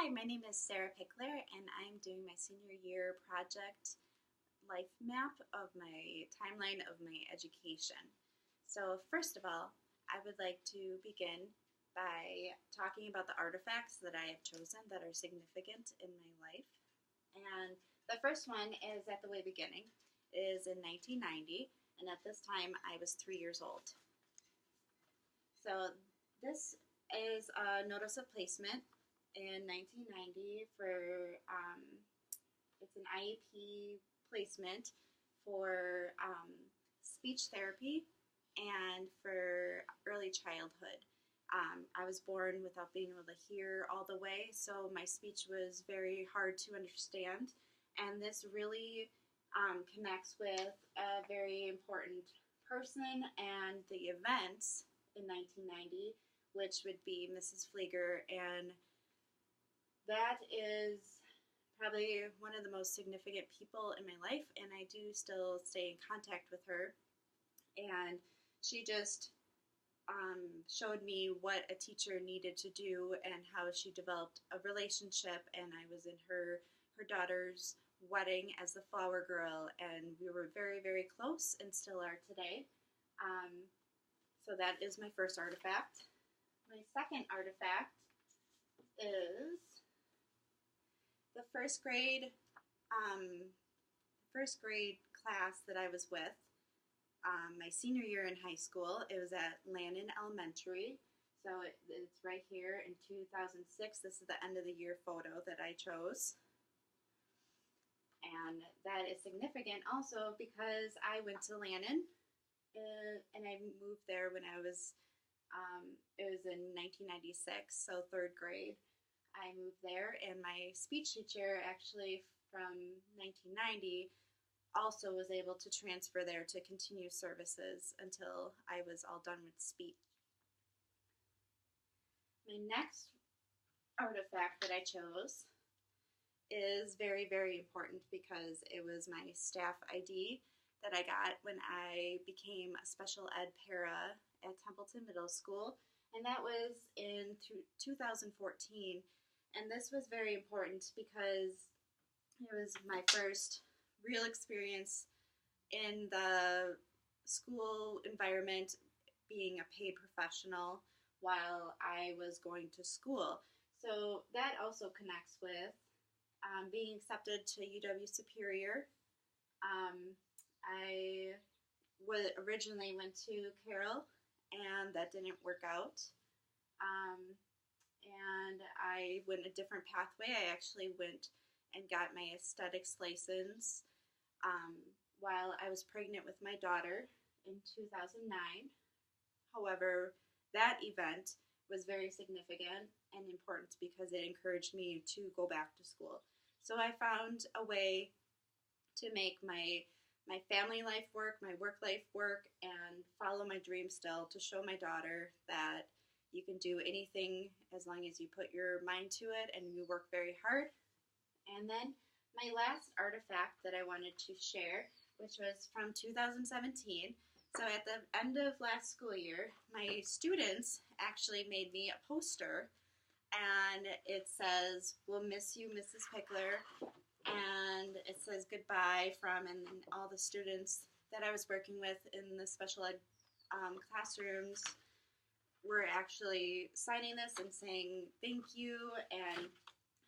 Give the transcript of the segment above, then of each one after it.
Hi, my name is Sarah Pichler, and I'm doing my senior year project life map of my timeline of my education. So, first of all, I would like to begin by talking about the artifacts that I have chosen that are significant in my life. And the first one is at the way beginning. It is in 1990, and at this time I was 3 years old. So, this is a notice of placement in 1990 for it's an IEP placement for speech therapy and for early childhood. I was born without being able to hear all the way, so my speech was very hard to understand, and this really connects with a very important person and the events in 1990, which would be Mrs. Flieger, and that is probably one of the most significant people in my life, and I do still stay in contact with her. And she just showed me what a teacher needed to do and how she developed a relationship. And I was in her daughter's wedding as the flower girl, and we were very, very close and still are today. So that is my first artifact. My second artifact is the first grade class that I was with, my senior year in high school. It was at Lannon Elementary, so it's right here in 2006. This is the end of the year photo that I chose, and that is significant also because I went to Lannon, and I moved there when I was, it was in 1996, so third grade. I moved there, and my speech teacher actually from 1990 also was able to transfer there to continue services until I was all done with speech. My next artifact that I chose is very, very important because it was my staff ID that I got when I became a special ed para at Templeton Middle School, and that was in 2014. And this was very important because it was my first real experience in the school environment, being a paid professional while I was going to school. So that also connects with being accepted to UW Superior. I originally went to Carroll, and that didn't work out. And I went a different pathway. I actually went and got my aesthetics license while I was pregnant with my daughter in 2009. However, that event was very significant and important because it encouraged me to go back to school. So I found a way to make my family life work, my work life work, and follow my dream still, to show my daughter that you can do anything as long as you put your mind to it and you work very hard. And then my last artifact that I wanted to share, which was from 2017. So at the end of last school year, my students actually made me a poster, and it says, "We'll miss you, Mrs. Pichler," and it says goodbye from, and then all the students that I was working with in the special ed classrooms were actually signing this and saying thank you. And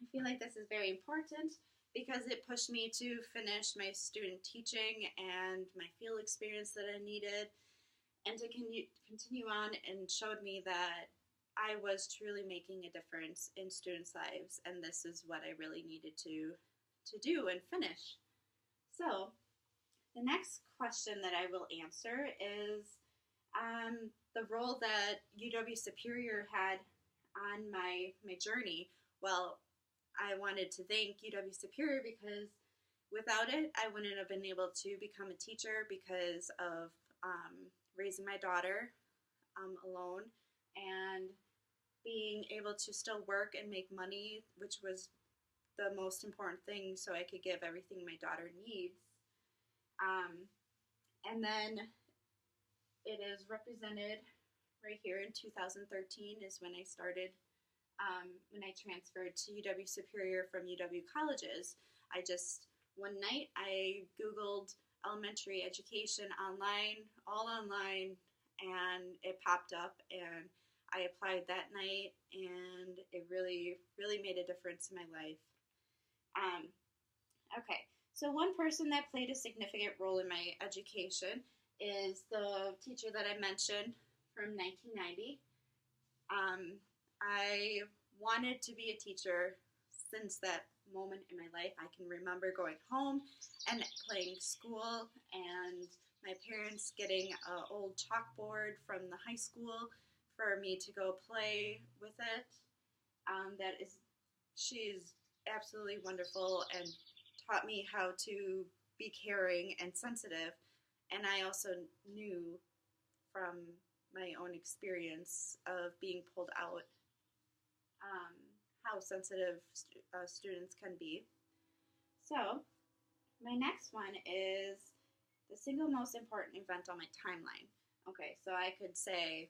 I feel like this is very important because it pushed me to finish my student teaching and my field experience that I needed, and to continue on, and showed me that I was truly making a difference in students' lives, and this is what I really needed to do and finish. So the next question that I will answer is the role that UW Superior had on my journey. Well, I wanted to thank UW Superior because without it, I wouldn't have been able to become a teacher because of raising my daughter alone, and being able to still work and make money, which was the most important thing, so I could give everything my daughter needs. And then it is represented right here in 2013 is when I started when I transferred to UW Superior from UW colleges. One night, I Googled elementary education online, all online, and it popped up, and I applied that night, and it really, really made a difference in my life. Um, okay, so one person that played a significant role in my education is the teacher that I mentioned from 1990. I wanted to be a teacher since that moment in my life. I can remember going home and playing school, and my parents getting an old chalkboard from the high school for me to go play with it. That is, she's absolutely wonderful and taught me how to be caring and sensitive. And I also knew from my own experience of being pulled out um, how sensitive students can be. So, my next one is the single most important event on my timeline. Okay, so I could say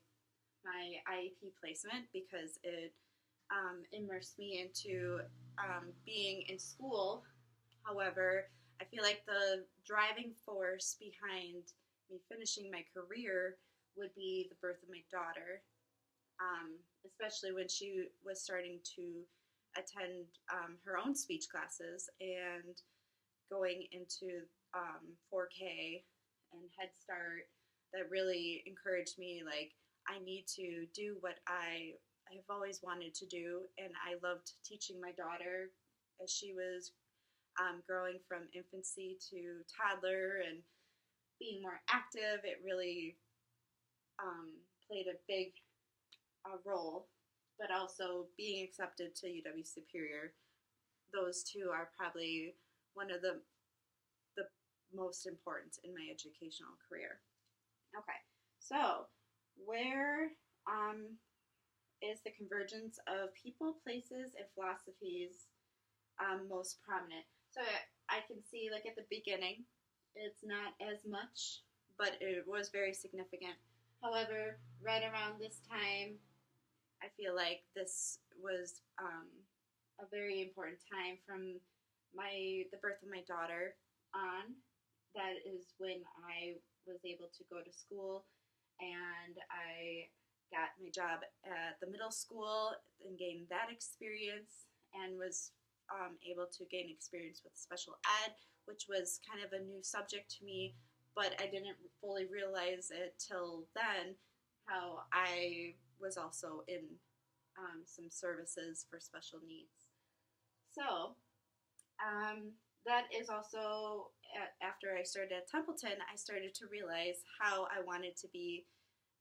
my IEP placement because it immersed me into being in school. However, I feel like the driving force behind me finishing my career would be the birth of my daughter, especially when she was starting to attend her own speech classes and going into 4K and Head Start. That really encouraged me, like, I need to do what I have always wanted to do, and I loved teaching my daughter as she was growing from infancy to toddler and being more active. It really played a big role, but also being accepted to UW Superior. Those two are probably one of the most important in my educational career. Okay, so where is the convergence of people, places, and philosophies most prominent? So I can see, like, at the beginning, it's not as much, but it was very significant. However, right around this time, I feel like this was a very important time from the birth of my daughter on. That is when I was able to go to school, and I got my job at the middle school and gained that experience, and was able to gain experience with special ed, which was kind of a new subject to me, but I didn't fully realize it till then how I was also in some services for special needs. So, that is also, after I started at Templeton, I started to realize how I wanted to be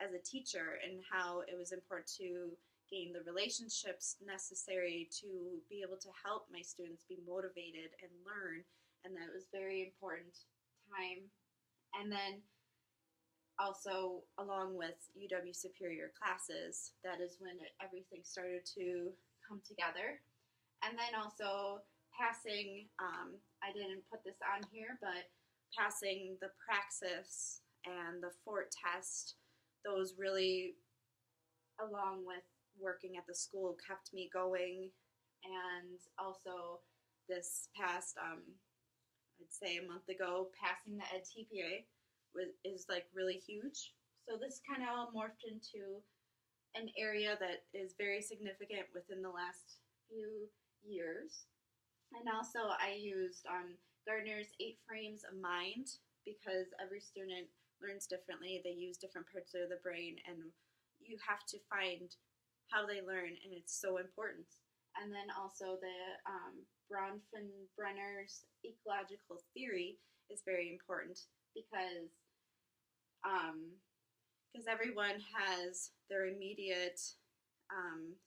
as a teacher and how it was important to gain the relationships necessary to be able to help my students be motivated and learn, and that was very important time. And then also, along with UW Superior classes, that is when everything started to come together. And then also passing, I didn't put this on here, but passing the praxis and the fort test, those really, along with working at the school, kept me going. And also this past, I'd say a month ago, passing the Ed TPA is like really huge. So this kind of all morphed into an area that is very significant within the last few years. And also I used Gardner's 8 frames of mind because every student learns differently. They use different parts of the brain, and you have to find how they learn, and it's so important. And then also the Bronfenbrenner's ecological theory is very important because everyone has their immediate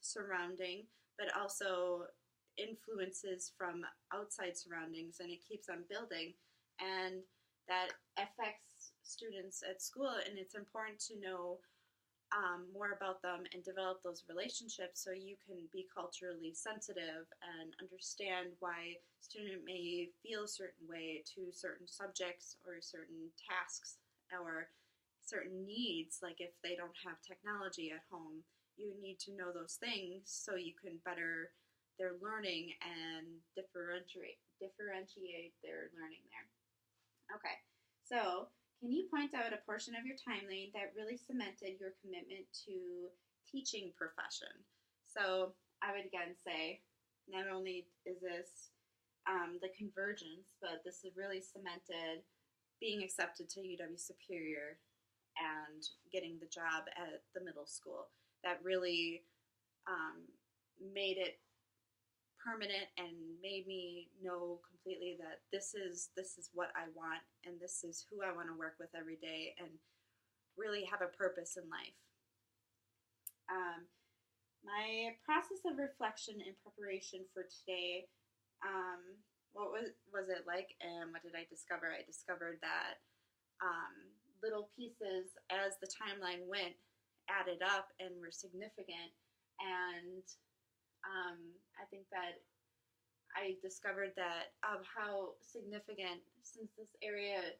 surrounding, but also influences from outside surroundings, and it keeps on building, and that affects students at school, and it's important to know more about them and develop those relationships so you can be culturally sensitive and understand why a student may feel a certain way to certain subjects or certain tasks or certain needs, like if they don't have technology at home, you need to know those things so you can better their learning and differentiate their learning there. Okay, so can you point out a portion of your timeline that really cemented your commitment to teaching profession? So I would again say, not only is this the convergence, but this has really cemented being accepted to UW Superior and getting the job at the middle school. That really made it permanent and made me know completely that this is what I want, and this is who I want to work with every day and really have a purpose in life. My process of reflection and preparation for today, what was it like, and what did I discover? I discovered that little pieces as the timeline went added up and were significant, and I think that I discovered that of how significant, since this area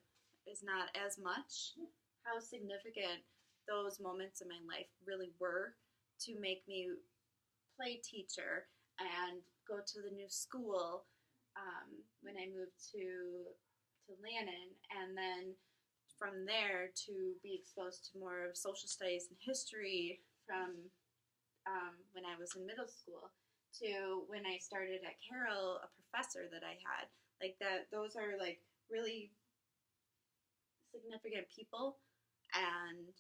is not as much, how significant those moments in my life really were to make me play teacher and go to the new school when I moved to Lannon, and then from there to be exposed to more of social studies and history from when I was in middle school to when I started at Carroll, a professor that I had. Like that, those are like really significant people, and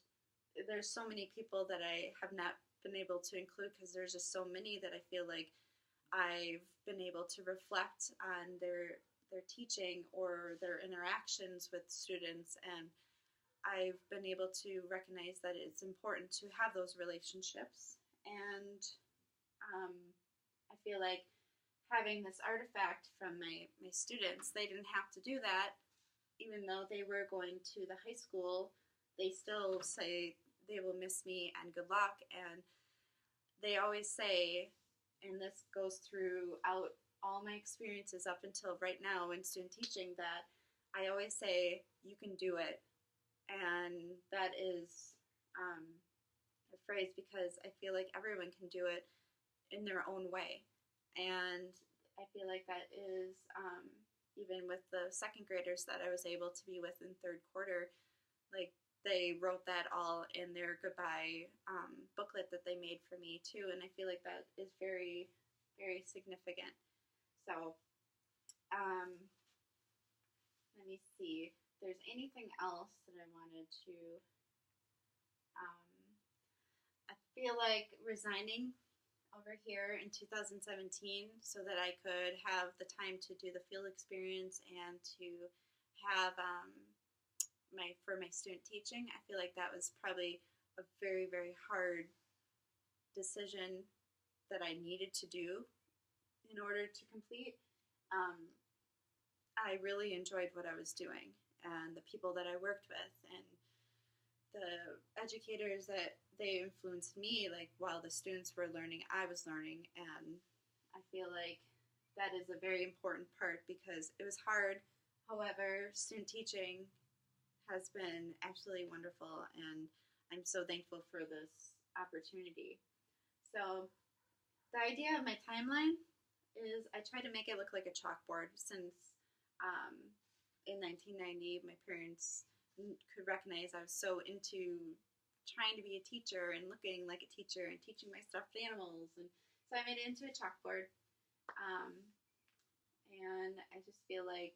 there's so many people that I have not been able to include because there's just so many that I feel like I've been able to reflect on their teaching or their interactions with students, and I've been able to recognize that it's important to have those relationships. And I feel like having this artifact from my students, they didn't have to do that. Even though they were going to the high school, they still say they will miss me and good luck. And they always say, and this goes throughout all my experiences up until right now in student teaching, that I always say, you can do it. And that is a phrase because I feel like everyone can do it in their own way. And I feel like that is, even with the second graders that I was able to be with in third quarter, like they wrote that all in their goodbye booklet that they made for me too. And I feel like that is very, very significant. So let me see if there's anything else that I wanted to, I feel like resigning over here in 2017 so that I could have the time to do the field experience and to have for my student teaching. I feel like that was probably a very, very hard decision that I needed to do in order to complete. I really enjoyed what I was doing and the people that I worked with and the educators that they influenced me. Like while the students were learning, I was learning, and I feel like that is a very important part because it was hard. However, student teaching has been absolutely wonderful, and I'm so thankful for this opportunity. So the idea of my timeline is I try to make it look like a chalkboard since in 1990 my parents could recognize I was so into trying to be a teacher and looking like a teacher and teaching my stuffed animals, and so I made it into a chalkboard. And I just feel like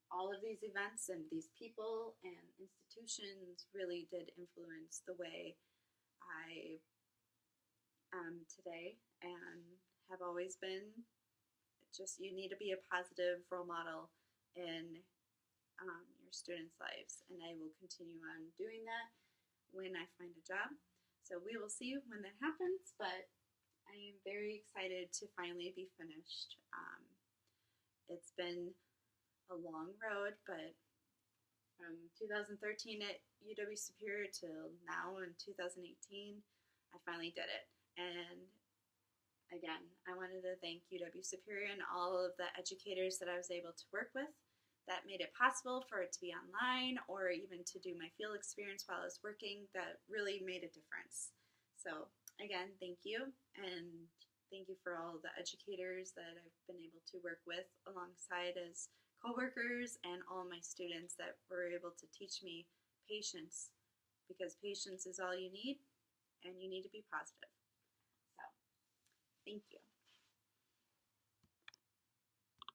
all of these events and these people and institutions really did influence the way I am today and have always been. Just you need to be a positive role model in your students' lives, and I will continue on doing that when I find a job. So we will see when that happens, but I am very excited to finally be finished. It's been a long road, but from 2013 at UW Superior till now in 2018, I finally did it. And again, I wanted to thank UW Superior and all of the educators that I was able to work with that made it possible for it to be online or even to do my field experience while I was working. That really made a difference. So again, thank you, and thank you for all the educators that I've been able to work with alongside as coworkers and all my students that were able to teach me patience, because patience is all you need and you need to be positive. So thank you.